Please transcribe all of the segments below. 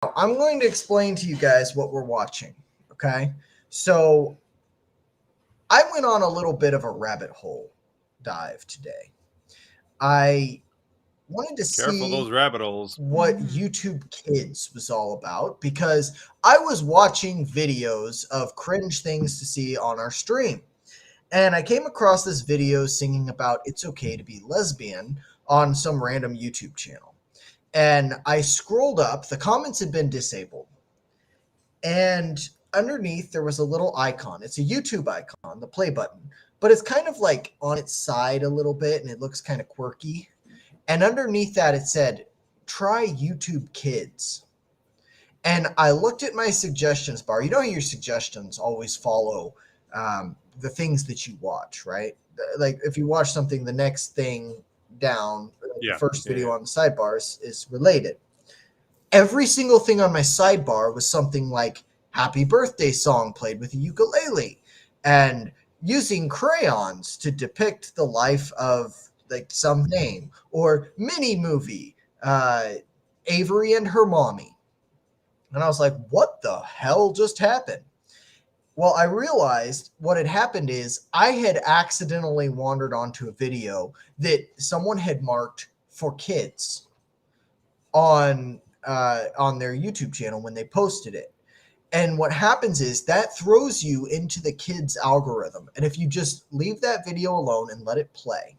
I'm going to explain to you guys what we're watching, okay? So I went on a little bit of a rabbit hole dive today. I wanted to Careful those see rabbit holes. what YouTube Kids was all about because I was watching videos of cringe things to see on our stream. And I came across this video singing about it's okay to be lesbian on some random YouTube channel. And I scrolled up, the comments had been disabled. And underneath there was a little icon. It's a YouTube icon, the play button, but it's kind of like on its side a little bit and it looks kind of quirky. And underneath that it said, try YouTube Kids. And I looked at my suggestions bar. You know how your suggestions always follow the things that you watch, right? Like if you watch something, the next thing down, the first video on the sidebars is related. Every single thing on my sidebar was something like happy birthday song played with a ukulele and using crayons to depict the life of like some name or mini movie, Avery and her mommy. And I was like, what the hell just happened? Well, I realized what had happened is I had accidentally wandered onto a video that someone had marked for kids on their YouTube channel when they posted it. And what happens is that throws you into the kids algorithm. And if you just leave that video alone and let it play,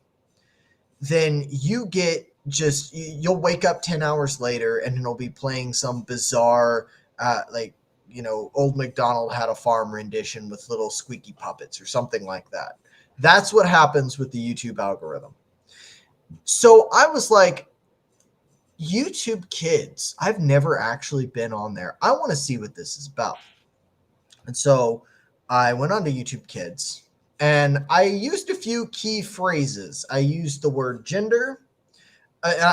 then you get you'll wake up 10 hours later and it'll be playing some bizarre, Old MacDonald Had a Farm rendition with little squeaky puppets or something like that. That's what happens with the YouTube algorithm. So I was like, YouTube Kids, I've never actually been on there. I want to see what this is about. And so I went on to YouTube Kids and I used a few key phrases. I used the word gender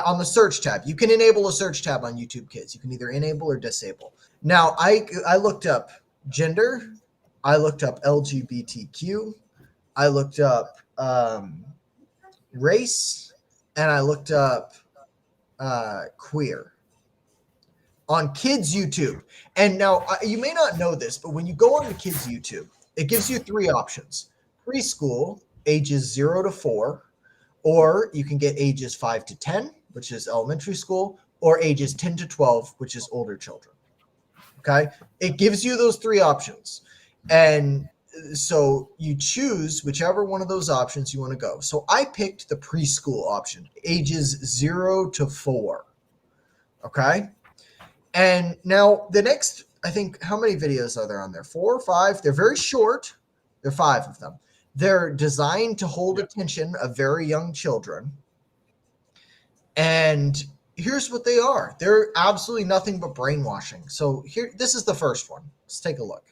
on the search tab. You can enable a search tab on YouTube Kids. You can either enable or disable. Now, I looked up gender. I looked up LGBTQ. I looked up race. And I looked up queer on kids YouTube. And now you may not know this, but when you go on the kids YouTube, it gives you three options: preschool, ages 0 to 4, or you can get ages 5 to 10, which is elementary school, or ages 10 to 12, which is older children. Okay, it gives you those three options, and so you choose whichever one of those options you want to go. So I picked the preschool option, ages 0 to 4. Okay. And now the next, I think, how many videos are there on there? 4 or 5. They're very short. There are 5 of them. They're designed to hold attention of very young children. And here's what they are. They're absolutely nothing but brainwashing. So here, this is the first one. Let's take a look.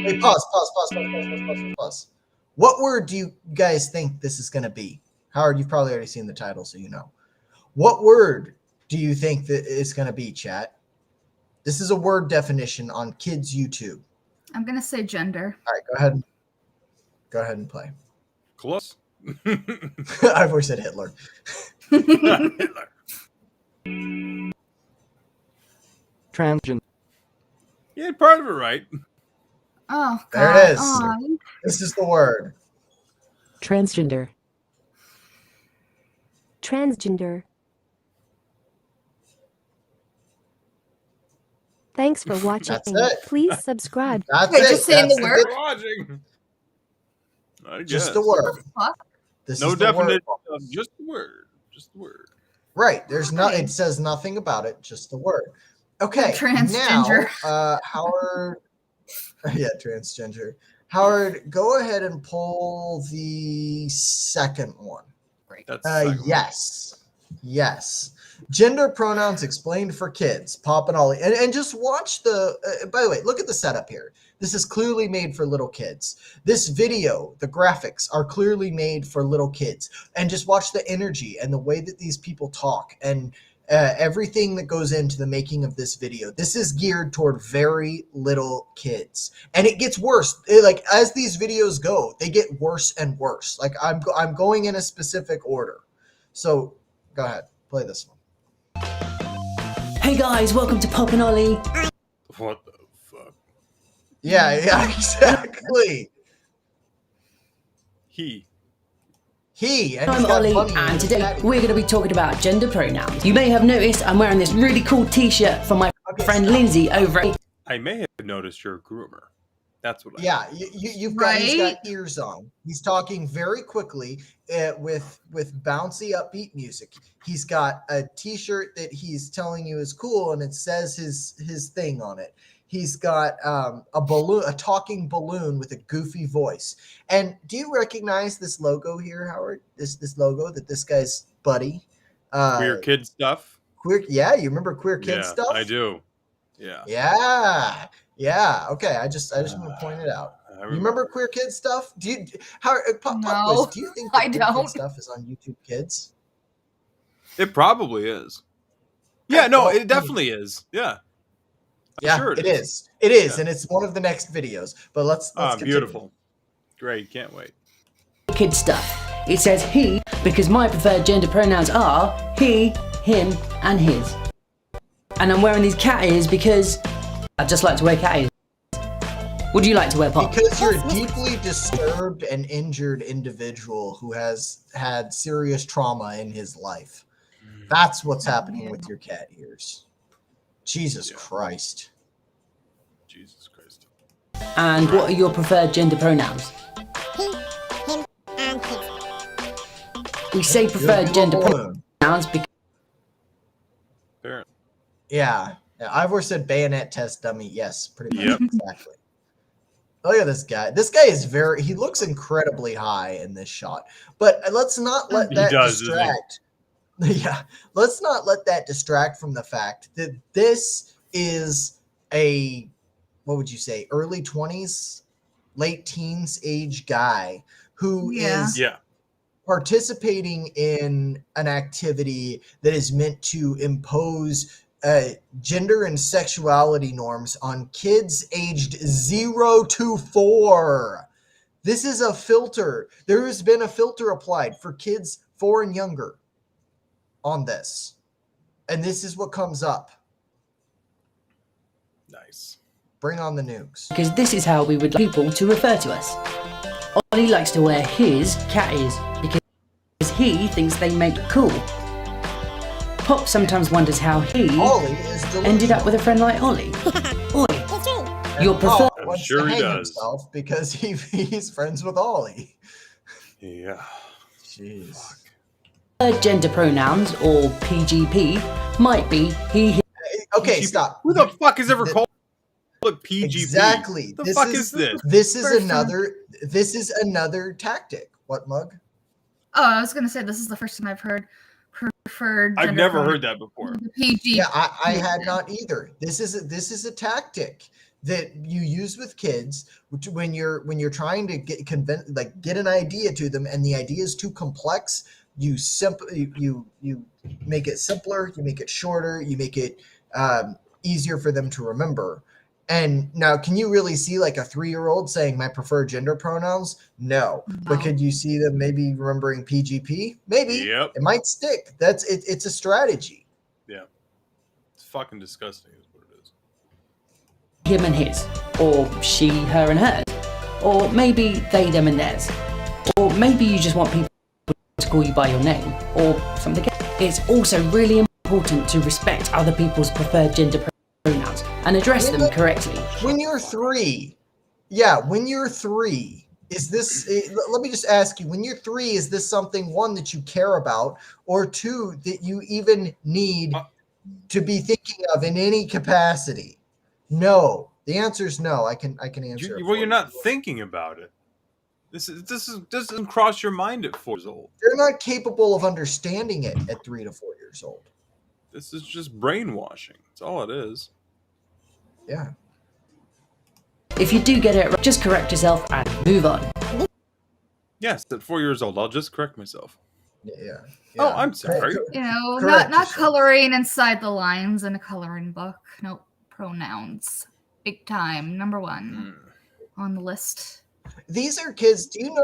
Hey, pause. What word do you guys think this is going to be? Howard, you've probably already seen the title, so you know. What word do you think that it's going to be, chat? This is a word definition on kids' YouTube. I'm going to say gender. All right, go ahead. Go ahead and play. Close. I've always said Hitler. Hitler. Transgender. Yeah, part of it right. Oh, God. There it is. Oh. This is the word. Transgender. Transgender. Thanks for watching. That's it. Please subscribe. That's Wait, it. just saying That's the word? Watching. I guess. Just the word. This No is the definition. word. Just the word. Just the word. Right. There's no. It says nothing about it. Just the word. Okay. Transgender. Now, Howard. Yeah, transgender. Howard, go ahead and pull the second one. That's the second one. Yes. Gender pronouns explained for kids. Pop and Ollie. And just watch the, by the way, look at the setup here. This is clearly made for little kids. This video, the graphics are clearly made for little kids. And just watch the energy and the way that these people talk. And everything that goes into the making of this video. This is geared toward very little kids, and it gets worse. Like as these videos go, they get worse and worse. Like I'm going in a specific order. So go ahead, play this one. Hey guys, welcome to Pop and Ollie. What the fuck? Yeah, exactly. And I'm he's got Ollie, money in and his today caddy. we're going to be talking about gender pronouns. You may have noticed I'm wearing this really cool t-shirt from my friend stop. Lindsay over at... I may have noticed you're a groomer. That's what I Yeah, you've got he's Right? got ears on. He's talking very quickly with bouncy upbeat music. He's got a t-shirt that he's telling you is cool, and it says his thing on it. He's got a talking balloon with a goofy voice. And do you recognize this logo here, Howard? This logo that this guy's buddy, Queer kid stuff. yeah, you remember queer kid stuff? I do. Yeah. Yeah. Okay, I just want to point it out. I You remember queer kid stuff? Do you Pop No, quiz, do you think that I queer don't. kid stuff is on YouTube Kids? It probably is. Yeah, no, Well, it definitely is. Yeah. Yeah, Sure it is. It is, Yeah. and it's one of the next videos. But let's continue. Beautiful. Great, can't wait. kid stuff. It says he because my preferred gender pronouns are he, him, and his. And I'm wearing these cat ears because I just like to wear cat ears. Would you like to wear Pop? Because you're a deeply disturbed and injured individual who has had serious trauma in his life. That's what's happening with your cat ears. Jesus Christ. Jesus Christ. And what are your preferred gender pronouns? He, him, and his. We say preferred gender Balloon. pronouns because Apparently. Yeah. Ivor said bayonet test dummy. Yes, pretty much. Yep. Exactly. Look at this guy. This guy is he looks incredibly high in this shot. But let's not let that distract. Yeah. Let's not let that distract from the fact that this is a, what would you say, early 20s, late teens age guy who is Yeah. participating in an activity that is meant to impose gender and sexuality norms on kids aged 0 to 4. This is a filter. There has been a filter applied for kids 4 and younger on this. And this is what comes up. Nice. Bring on the nukes. this is how we would like people to refer to us. Ollie likes to wear his cat ears because he thinks they make it cool. Pop sometimes wonders how he Ollie is delusional. ended up with a friend like Ollie. Ollie, It's true. your And preferred Paul wants sure to he hang does. himself because he's friends with Ollie. Yeah. Jeez. gender pronouns, or PGP, might be he, his. Okay, PGP. stop. Who the fuck has ever The- called it PGP? Exactly. The fuck is this? This is First time. another tactic. What, Mug? Oh, I was gonna say this is the first time I've heard preferred. I've gender never pronoun. heard that before. The PG. Yeah, I had not either. This is a tactic that you use with kids when you're trying to get an idea to them, and the idea is too complex. You make it simpler. You make it shorter. You make it easier for them to remember. And now, can you really see like a 3-year-old saying my preferred gender pronouns? No. But No. could you see them maybe remembering PGP? Maybe. Yep. It might stick. It's a strategy. Yeah. It's fucking disgusting is what it is. him and his, or she, her and hers, or maybe they, them and theirs, or maybe you just want people to call you by your name, or something. It's also really important to respect other people's preferred gender pronouns and address them correctly. When you're 3, is this, let me just ask you, when you're 3, is this something, 1, that you care about, or 2, that you even need to be thinking of in any capacity? No. The answer is no. I can answer it. Well, for you're you. not thinking about it. This doesn't cross your mind at 4 years old. They're not capable of understanding it at 3 to 4 years old. This is just brainwashing. That's all it is. Yeah. If you do get it right, just correct yourself and move on. Yes, at 4 years old, I'll just correct myself. Yeah. Oh, I'm sorry. You know, Correct not yourself. coloring inside the lines in a coloring book. Nope. Pronouns. Big time. Number one on the list. These are kids. Do you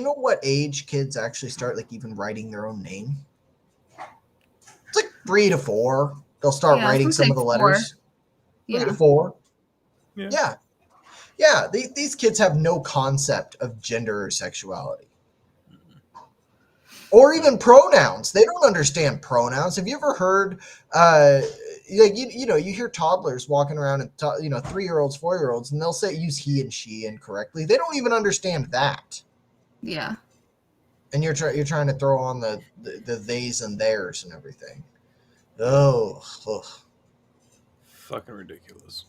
know what age kids actually start like even writing their own name? It's like 3 to 4. They'll start Yeah, I was writing gonna some say of the 4. letters. 3 Yeah. to 4. Yeah. Yeah. These kids have no concept of gender or sexuality. Or even pronouns. They don't understand pronouns. Have you ever heard you hear toddlers walking around and 3-year-olds, 4-year-olds, and they'll say use he and she incorrectly. They don't even understand that. Yeah. And you're trying to throw on the theys and theirs and everything. Oh. Fucking ridiculous.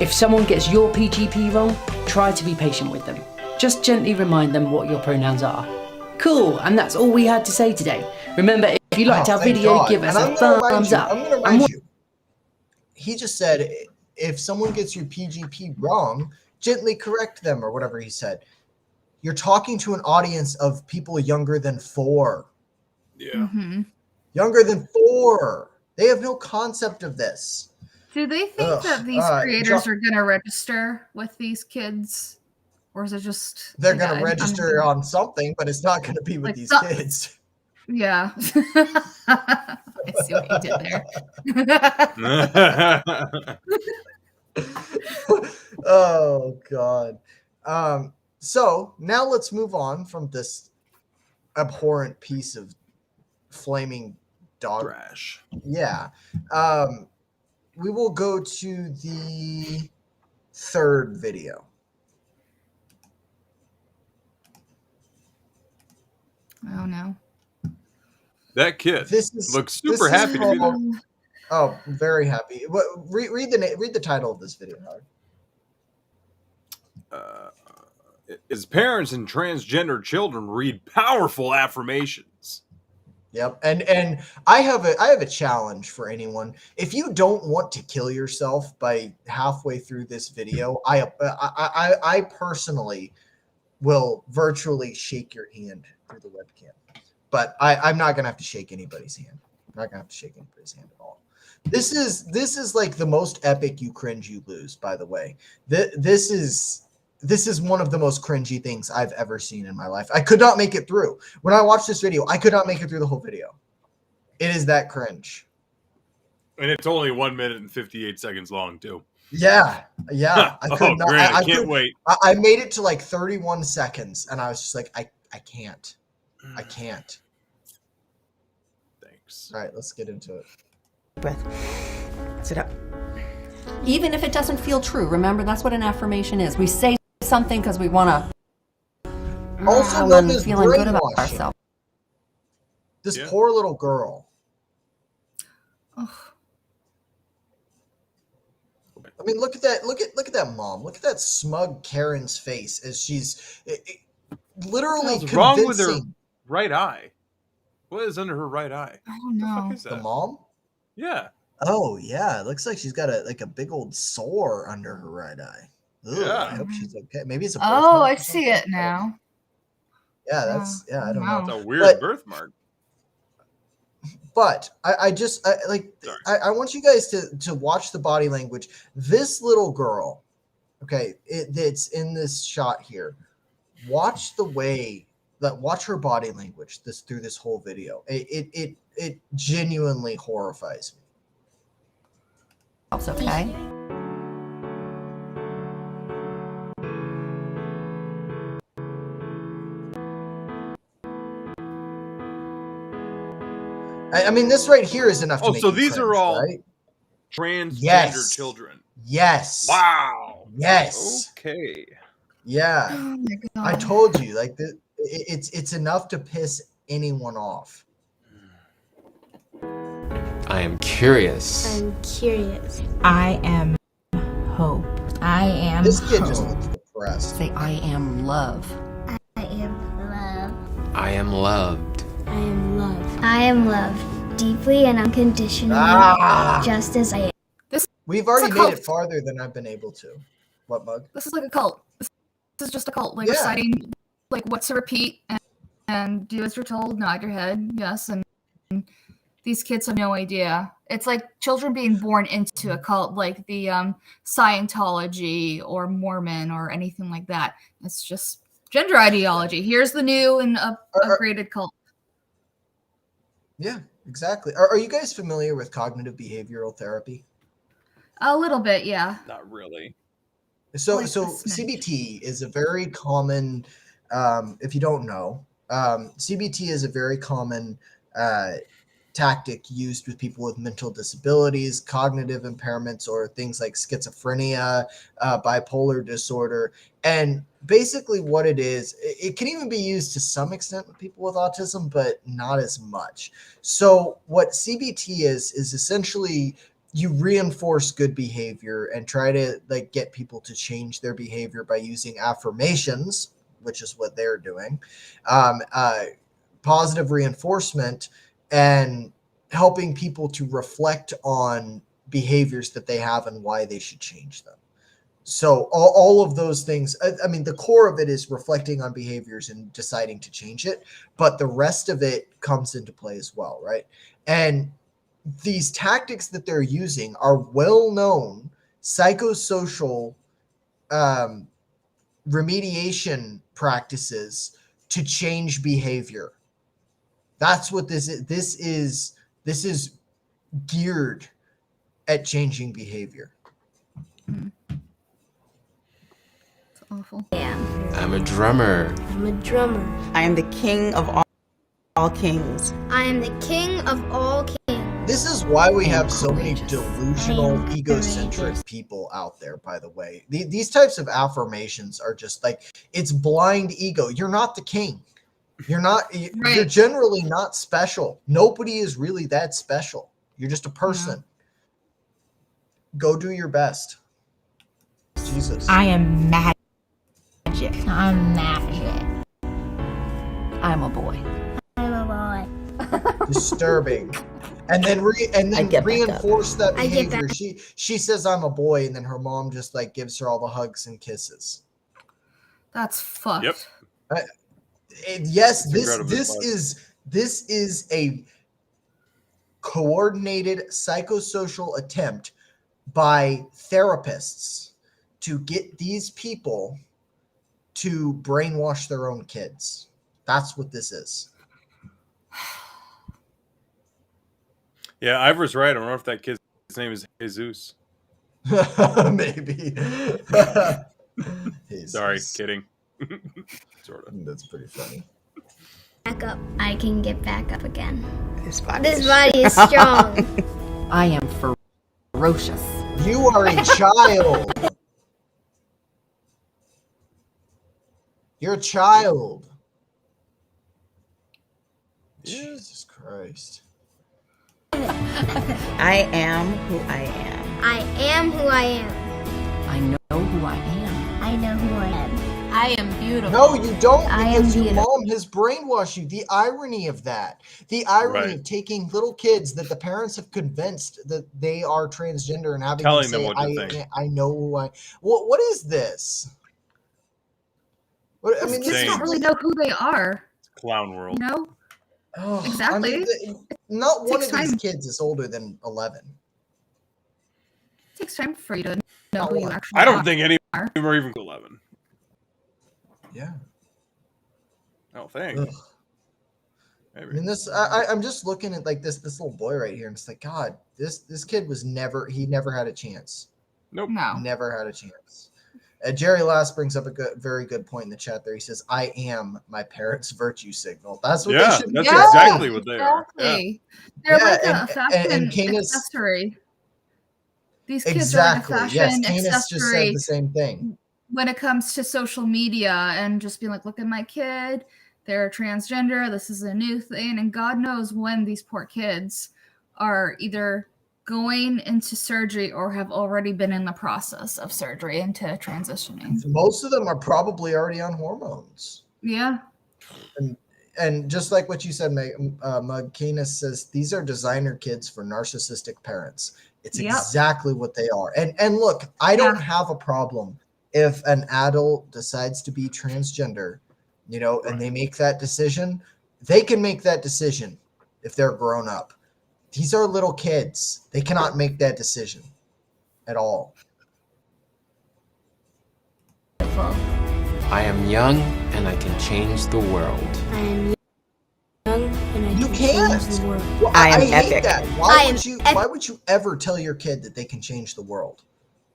If someone gets your PGP wrong, try to be patient with them. Just gently remind them what your pronouns are. Cool, and that's all we had to say today. Remember, if you liked our Thank video, God. give us And a thumbs up. I'm going to remind you. He just said, if someone gets your PGP wrong, gently correct them, or whatever he said. You're talking to an audience of people younger than 4. Yeah. Mm-hmm. Younger than 4. They have no concept of this. Do they think that these creators are going to register with these kids? Or is it just... They're going to register on something, but it's not going to be with these kids. Yeah. I see what you did there. Oh, God. So now let's move on from this abhorrent piece of flaming dog trash. Yeah. We will go to the 3rd video. Oh, no. That kid looks super happy to be there. Oh, very happy. Read the title of this video, Howard. His parents and transgender children read powerful affirmations. Yep, and I have a challenge for anyone. If you don't want to kill yourself by halfway through this video, I personally will virtually shake your hand through the webcam. But I'm not gonna have to shake anybody's hand. I'm not gonna have to shake anybody's hand at all. This is like the most epic you cringe you lose. By the way, this is one of the most cringy things I've ever seen in my life. I could not make it through. When I watched this video, I could not make it through the whole video. It is that cringe. And it's only 1 minute and 58 seconds long, too. Yeah. I could not. Great. I can't wait. I made it to like 31 seconds, and I was just like, I can't. I can't. Thanks. All right, let's get into it. Breath. Sit up. Even if it doesn't feel true, remember that's what an affirmation is. We say something because we want to. Also known as feeling good about brainwashing. ourselves. This poor little girl. Ugh. I mean, look at that! Look at that mom! Look at that smug Karen's face as she's literally What's wrong with her convincing right eye? What is under her right eye? I don't know. What the fuck is that? the mom. Yeah. Oh yeah, it looks like she's got a big old sore under her right eye. Ugh, Yeah. I hope she's okay. Maybe it's a Oh, birthmark I or see something. it now. Yeah, I don't know. It's a weird But- birthmark. But I want you guys to watch the body language. This little girl, okay, it's in this shot here. Watch her body language through this whole video. It genuinely horrifies me. It's okay. I mean, this right here is enough to make so you these cringe, are all right? transgender Yes. children. Yes. Wow. Yes. Okay. Yeah. Oh my god. I told you, like it's enough to piss anyone off. I am curious. I'm curious. I am hope. I am This kid just hope. looks depressed. Say, I am love. I am love. I am loved. I am love. I am loved deeply and unconditionally, just as I am. We've already It's a made cult. it farther than I've been able to. What, Mug? This is like a cult. This is just a cult, like Yeah. reciting like what to repeat and and do as you're told, nod your head, yes, and these kids have no idea. It's like children being born into a cult, like the Scientology or Mormon or anything like that. It's just gender ideology. Here's the new and upgraded cult. Yeah, exactly. Are you guys familiar with cognitive behavioral therapy? A little bit, yeah. Not really. So, Like so the snitch. CBT is a very common. If you don't know, CBT is a very common tactic used with people with mental disabilities, cognitive impairments, or things like schizophrenia, bipolar disorder. And basically, what it is, it can even be used to some extent with people with autism, but not as much. So, what CBT is essentially you reinforce good behavior and try to like get people to change their behavior by using affirmations, which is what they're doing, positive reinforcement, and helping people to reflect on behaviors that they have and why they should change them. So all of those things, I mean, the core of it is reflecting on behaviors and deciding to change it, but the rest of it comes into play as well, right? And these tactics that they're using are well-known psychosocial remediation practices to change behavior. That's what this is. This is geared at changing behavior. It's awful. I'm a drummer. I'm a drummer. I am the king of all kings. I am the king of all kings. This is why we have so many Courageous. delusional, egocentric people out there, by the way. These types of affirmations are just like, it's blind ego. You're not the king. You're not, you're Right. generally not special. Nobody is really that special. You're just a person. Go do your best. Jesus. I am magic. I'm magic. I'm a boy. I'm a boy. Disturbing. And then get back reinforce that I get behavior. back. She says I'm a boy, and then her mom just like gives her all the hugs and kisses. That's fucked. Yep. And yes, It's incredibly fucked. this is a coordinated psychosocial attempt by therapists to get these people to brainwash their own kids. That's what this is. Yeah, Ivor's right. I don't know if that kid's name is Jesus. Maybe. Sorry, Jesus. kidding. Sort of. That's pretty funny. Back up. I can get back up again. This body This body is strong. I am ferocious. You are a child. You're a child. Jesus Christ. I am who I am. I am who I am. I know who I am. I know who I am. I am beautiful. No, you don't, I am because your beautiful. mom has brainwashed you. The irony of that. The irony Right. of taking little kids that the parents have convinced that they are transgender and having Telling them them say, what to think. I know who I. What is this? What, I mean, Kids this insane. don't really know who they are. Clown world. You know? Oh, Exactly. I mean, not one Takes of these time. kids is older than 11. It takes time for you to know who you actually I don't are. think any of them are even 11. Yeah. I don't think. Ugh. I Maybe. mean, I'm just looking at like this little boy right here, and it's like, God, this kid never had a chance. Nope. No. Never had a chance. Jerry Last brings up a very good point in the chat there. He says, I am my parents' virtue signal. That's what they Yeah, should that's be. exactly what they are. Yeah. Exactly. They're Yeah, like and- a fashion and Canis- accessory. These kids Exactly. are like a Yes, fashion Canis just said accessory the same thing. when it comes to social media and just being like, look at my kid. They're transgender. This is a new thing. And God knows when these poor kids are either going into surgery or have already been in the process of surgery into transitioning. Most of them are probably already on hormones. Yeah. And just like what you said, Mug Canis says, these are designer kids for narcissistic parents. It's Yep. exactly what they are. And look, I don't Yeah. have a problem if an adult decides to be transgender you know, and they make that decision, they can make that decision if they're grown up. These are little kids. They cannot make that decision at all. I am young and I can change the world. I am young and I You can can't. change the world. Well, I am hate epic. that. I Why am would you? Why would you ever tell your kid that they can change the world?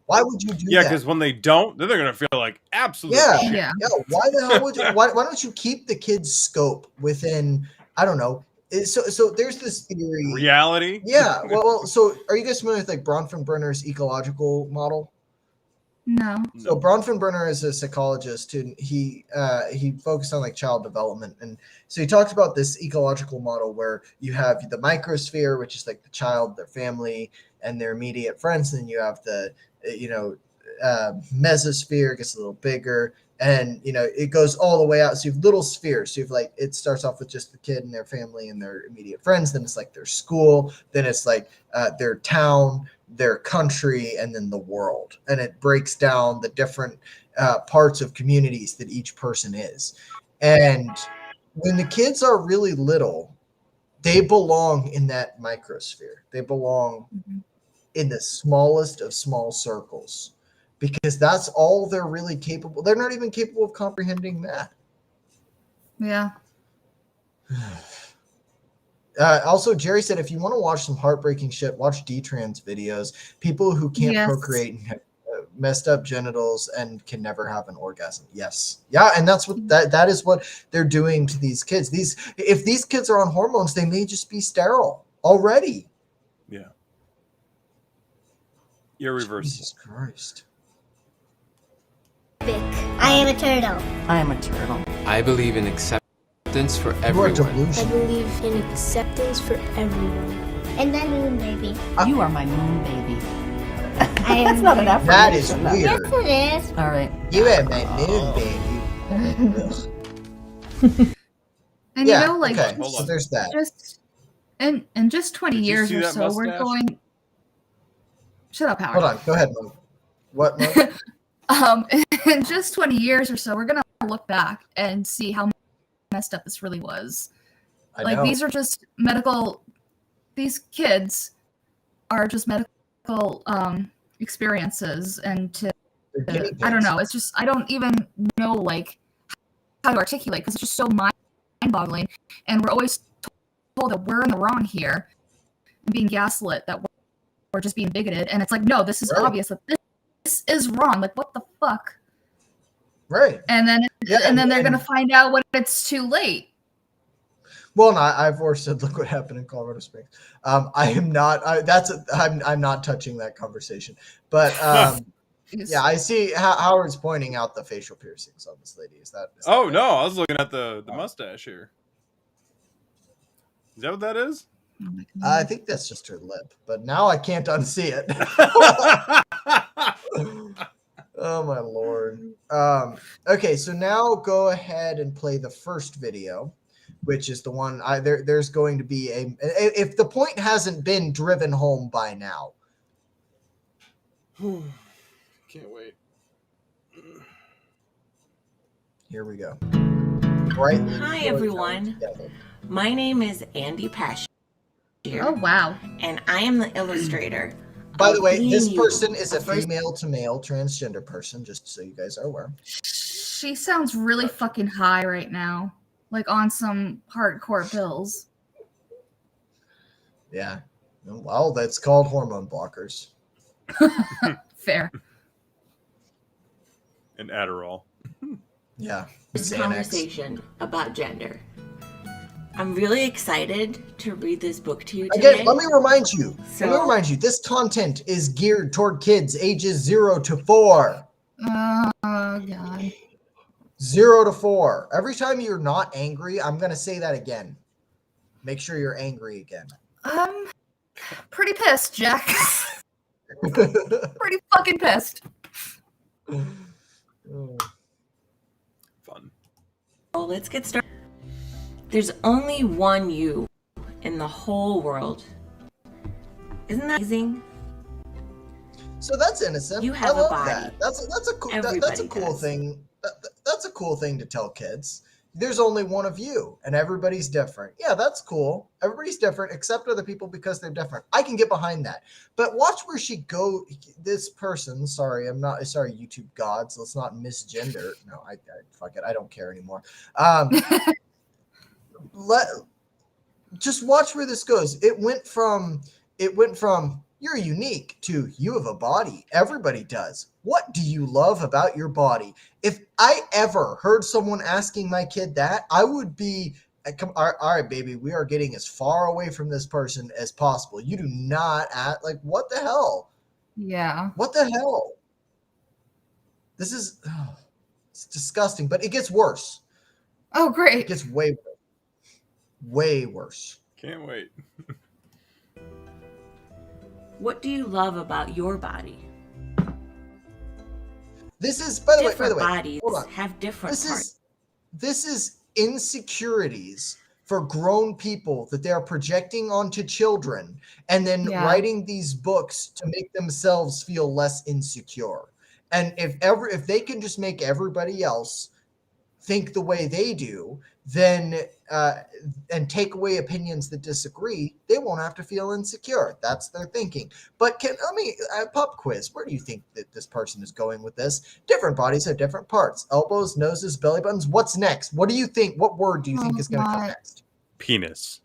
Why would you do Yeah, that? because when they don't, then they're gonna feel like absolute Yeah, shit. Yeah. yeah. Why the hell would you? Why don't you keep the kid's scope within? I don't know. So there's this theory. Reality. Yeah. Well. So are you guys familiar with like Bronfenbrenner's ecological model? No. So Bronfenbrenner is a psychologist, and he focused on like child development, and so he talked about this ecological model where you have the microsphere, which is like the child, their family, and their immediate friends. And then you have the mesosphere, gets a little bigger, and it goes all the way out. So you have little spheres. So you have like it starts off with just the kid and their family and their immediate friends. Then it's like their school. Then it's like their town, their country, and then the world. And it breaks down the different parts of communities that each person is. And when the kids are really little, they belong in that microsphere. They belong in the smallest of small circles, because that's all they're really capable. They're not even capable of comprehending that. Yeah. Also, Jerry said, if you want to watch some heartbreaking shit, watch detrans videos. People who can't Yes. procreate and have messed up genitals and can never have an orgasm. Yes. Yeah, and that's what that is what they're doing to these kids. If these kids are on hormones, they may just be sterile already. Yeah. Irreversible. Jesus Christ. I am a turtle. I am a turtle. I believe in acceptance for You are everyone. I delusional. believe in acceptance for everyone. And then moon baby. You are my moon baby. I am That's not an affirmation. That is though. Yes, weird. it is. All right. You are my moon baby. Ugh. And Yeah, you know, like okay. Hold So on. there's that. just in just 20 Did you years see or that so, we're mustache? going. Shut up, Howard. Hold on. Go ahead, Mo. What, Mo? In just 20 years or so, we're gonna look back and see how messed up this really was. I Like know. these are just medical. These kids are just medical experiences, and They're guinea I don't pigs. know. It's just I don't even know like how to articulate because it's just so mind-boggling, and we're always told that we're in the wrong here, and being gaslit that we're just being bigoted, and it's like no, this is Right. obvious that this is wrong. Like what the fuck? Right. And then Yeah, and then they're and- gonna find out when it's too late. Well, no, I've already said, look what happened in Colorado Springs. I am not. I'm not touching that conversation. But yeah, I see Howard's pointing out the facial piercings on this lady. Is that? Oh no, I was looking at the mustache here. Is that what that is? Oh my I God. think that's just her lip, but now I can't unsee it. Oh my lord. Okay, so now go ahead and play the first video, which is the one there's going to be if the point hasn't been driven home by now. Can't wait. Here we go. Right. Hi, everyone. My name is Andy Pash. Oh wow. And I am the illustrator. By the way, Being this You, person is a the first- female to male transgender person, just so you guys are aware. She sounds really fucking high right now, like on some hardcore pills. Yeah. Well, that's called hormone blockers. Fair. And Adderall. Yeah. This Xanax. conversation about gender. I'm really excited to read this book to you today. Again, let me remind you. So- This content is geared toward kids ages 0 to 4. Oh god. 0 to 4. Every time you're not angry, I'm gonna say that again. Make sure you're angry again. Pretty pissed, Jack. Pretty fucking pissed. Fun. Well, let's get started. There's only one you in the whole world. Isn't that amazing? So that's innocent. You have I love a body. that. That's a cool Everybody cool does. thing. That's a cool thing to tell kids. there's only one of you and everybody's different. Yeah, that's cool. Everybody's different except other people because they're different. I can get behind that. But watch where she go. This person, sorry, YouTube gods. Let's not misgender. No, I fuck it. I don't care anymore. Just watch where this goes. It went from you're unique to you have a body. Everybody does. What do you love about your body? If I ever heard someone asking my kid that, I would be, all right, baby, we are getting as far away from this person as possible. You do not act like, what the hell? Yeah. What the hell? This is, it's disgusting, but it gets worse. Oh, great. It gets way worse. Way worse. Can't wait. What do you love about your body? This is, by the way, Different bodies hold on. have different parts. This is insecurities for grown people that they are projecting onto children and then writing these books to make themselves feel less insecure. And if they can just make everybody else think the way they do, then and take away opinions that disagree, they won't have to feel insecure. That's their thinking. But pop quiz, where do you think that this person is going with this? Different bodies have different parts. Elbows, noses, belly buttons. What's next? What do you think? What word do you think is going to come next? Penis.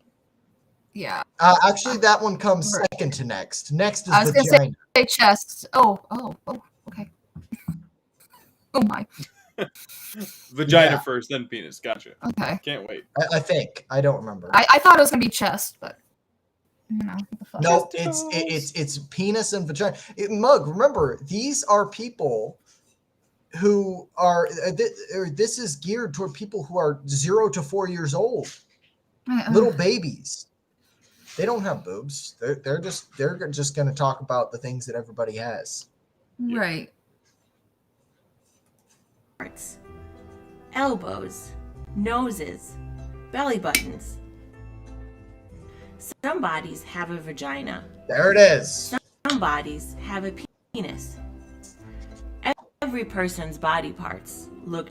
Yeah. Actually, that one comes second to next. Next is I was vagina. going to say chest. Oh, okay. Oh my. Vagina first, then penis. Gotcha. Okay. Can't wait. I think. I don't remember. I thought it was gonna be chest, but you know. What the fuck. No, it's penis and vagina. Mug, remember, these are people who are. This is geared toward people who are 0 to 4 years old, little babies. They don't have boobs. They're just going to talk about the things that everybody has. Right. Parts. Elbows, noses, belly buttons. Some bodies have a vagina. There it is. Some bodies have a penis. Every person's body parts look,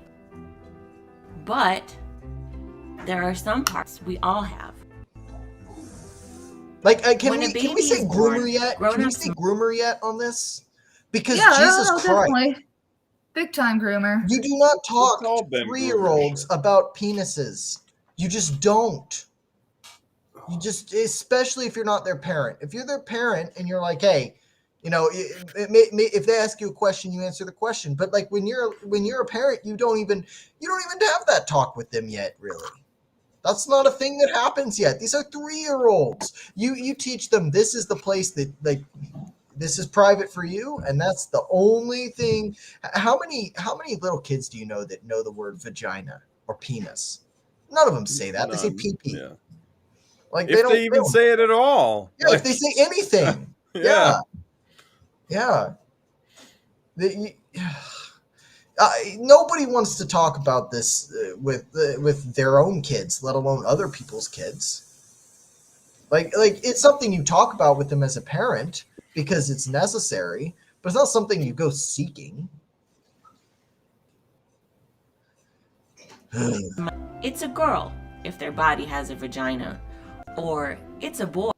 but there are some parts we all have. Like, can When a we baby say is groomer born, yet? Can we grown-ups- say groomer yet on this? Because Yeah, Jesus no, Christ. definitely. Big time groomer. You do not talk We've all to been 3-year-olds about penises. You just don't. You just, especially if you're not their parent. If you're their parent and you're like, hey, you know, if they ask you a question, you answer the question. But like when you're a parent, you don't even have that talk with them yet, really. That's not a thing that happens yet. These are 3-year-olds. You teach them this is the place that like. This is private for you, and that's the only thing. How many little kids do you know that know the word vagina or penis? None of them say that. They say pee-pee. Yeah. Like If they even say it at all. Yeah, if they say anything. Yeah. Nobody wants to talk about this with their own kids, let alone other people's kids. Like it's something you talk about with them as a parent because it's necessary, but it's not something you go seeking. It's a girl if their body has a vagina, or it's a boy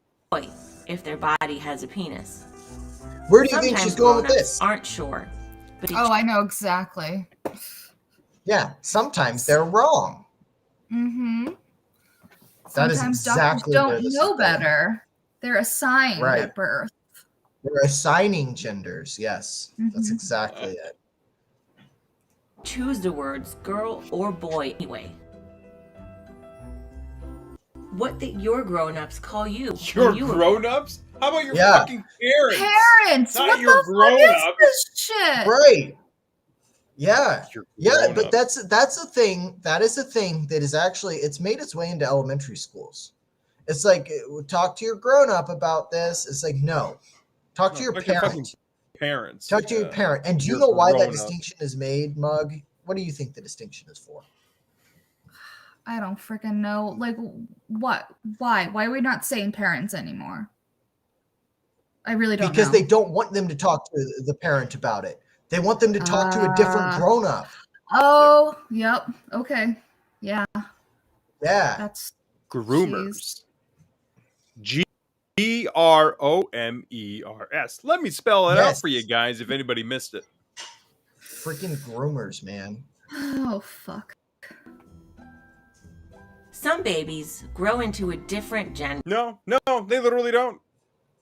if their body has a penis. Where do you think she's going with this? Aren't sure. But I know exactly. Yeah, sometimes they're wrong. Mm-hmm. That is Sometimes exactly doctors where don't this know is going. better. They're assigned at birth. They're assigning genders. Yes, that's exactly it. Choose the words girl or boy anyway. What that your grown-ups call you. Your grown-ups? How about your Yeah. fucking parents? Parents, Not what your the fuck grown-ups. is this shit? Right. Yeah. Yeah, grown but up. that's a thing. That is a thing that is actually it's made its way into elementary schools. It's like talk to your grown up about this. It's like no. Talk to your Like parent. fucking parents. Talk to your parent. And do you Your know why that grown-up. distinction is made, Mug? What do you think the distinction is for? I don't freaking know. Like, what? Why? Why are we not saying parents anymore? I really don't Because know. they don't want them to talk to the parent about it. They want them to talk to a different grown up. Oh, yep. Okay. Yeah. Yeah. That's Groomers. Gromers. Let me spell it out for you guys if anybody missed it. Freaking groomers, man. Oh, fuck. Some babies grow into a different gender. No, they literally don't.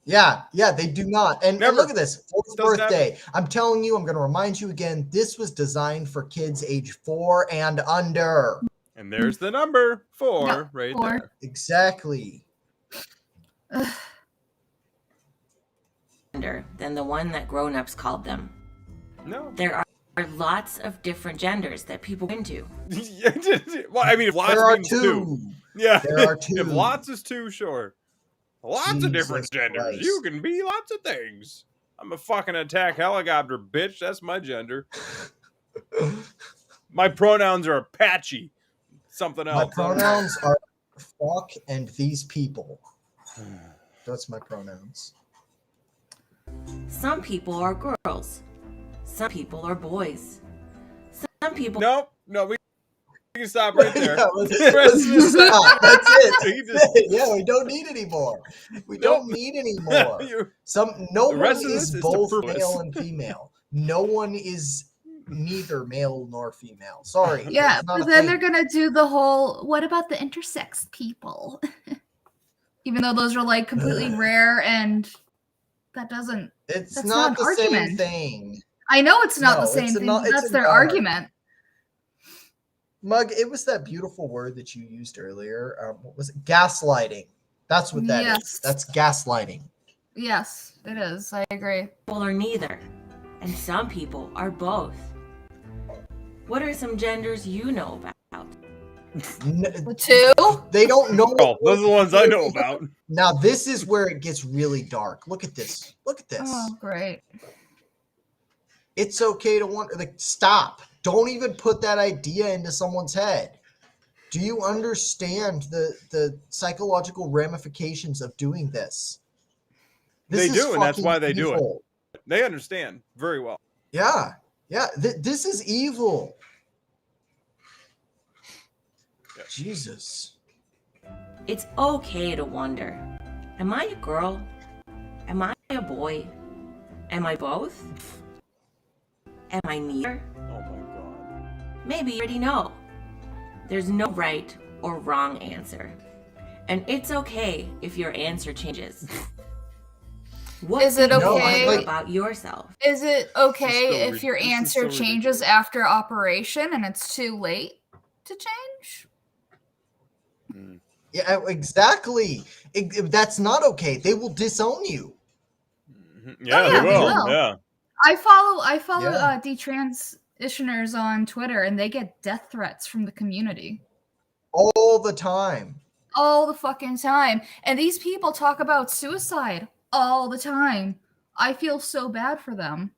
Yeah, they do not. And look at this. 4th Doesn't birthday. I'm telling you, I'm going to remind you again, this was designed for kids age 4 and under. And there's the number 4 right 4. there. Exactly. Than the one that grown-ups called them. No. There are lots of different genders that people go into. Well, I mean, if lots There are means 2. Yeah. There are 2. If lots is 2, sure. Lots of different genders. Christ. You can be lots of things. I'm a fucking attack helicopter, bitch. That's my gender. My pronouns are Apache. Something else. My pronouns are fuck and these people. That's my pronouns. Some people are girls. Some people are boys. Some people... No, we can stop right there. Let's just stop. That's it. Yeah, we don't need any more. We don't need any more. No one is both male and female. No one is neither male nor female. Sorry. Yeah, but then they're gonna do the whole, what about the intersex people? Even though those are like completely rare, and that doesn't... It's not the same thing. I know it's not the same thing. That's their argument. Mug, it was that beautiful word that you used earlier. What was it? Gaslighting. That's what that is. That's gaslighting. Yes, it is. I agree. People are neither, and some people are both. What are some genders you know about? 2? They don't know. Oh, those are the ones I know about. Now, this is where it gets really dark. Look at this. Look at this. Oh, great. It's okay to want, like, stop. Don't even put that idea into someone's head. Do you understand the psychological ramifications of doing this? They do, and that's why they do it. They understand very well. Yeah. This is evil. Yeah. Jesus. It's okay to wonder, am I a girl? Am I a boy? Am I both? Am I neither? Oh my god. Maybe you already know. There's no right or wrong answer. And it's okay if your answer changes. What is it okay about yourself? Is it okay if your answer changes after operation and it's too late to change? Yeah, exactly. That's not okay. They will disown you. Yeah, they will. Yeah. I follow detransitioners on Twitter, and they get death threats from the community all the time. All the fucking time. And these people talk about suicide all the time. I feel so bad for them.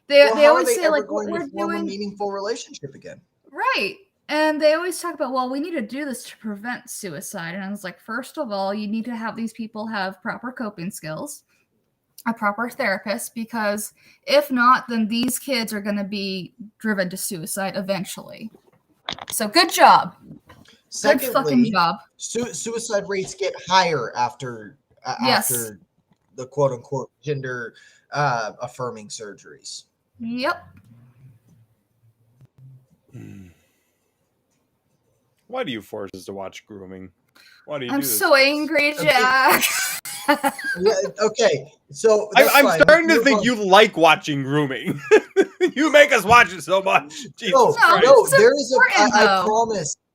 They always say, like, what we're doing, a meaningful relationship again. Right. And they always talk about, well, we need to do this to prevent suicide. And I was like, first of all, you need to have these people have proper coping skills, a proper therapist, because if not, then these kids are going to be driven to suicide eventually. So good job. Secondly, good fucking job. Suicide rates get higher after the quote unquote gender affirming surgeries. Yep. Why do you force us to watch grooming? Why do you I'm do this? so angry, Jack. Yeah, okay, so I'm starting to think you like watching grooming. You make us watch it so much. No, there is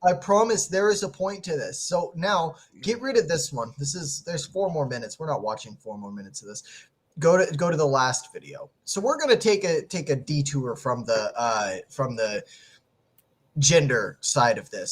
I promise there is a point to this. So now get rid of this one. There's 4 more minutes. We're not watching 4 more minutes of this. Go to the last video. So we're gonna take a detour from the gender side of this.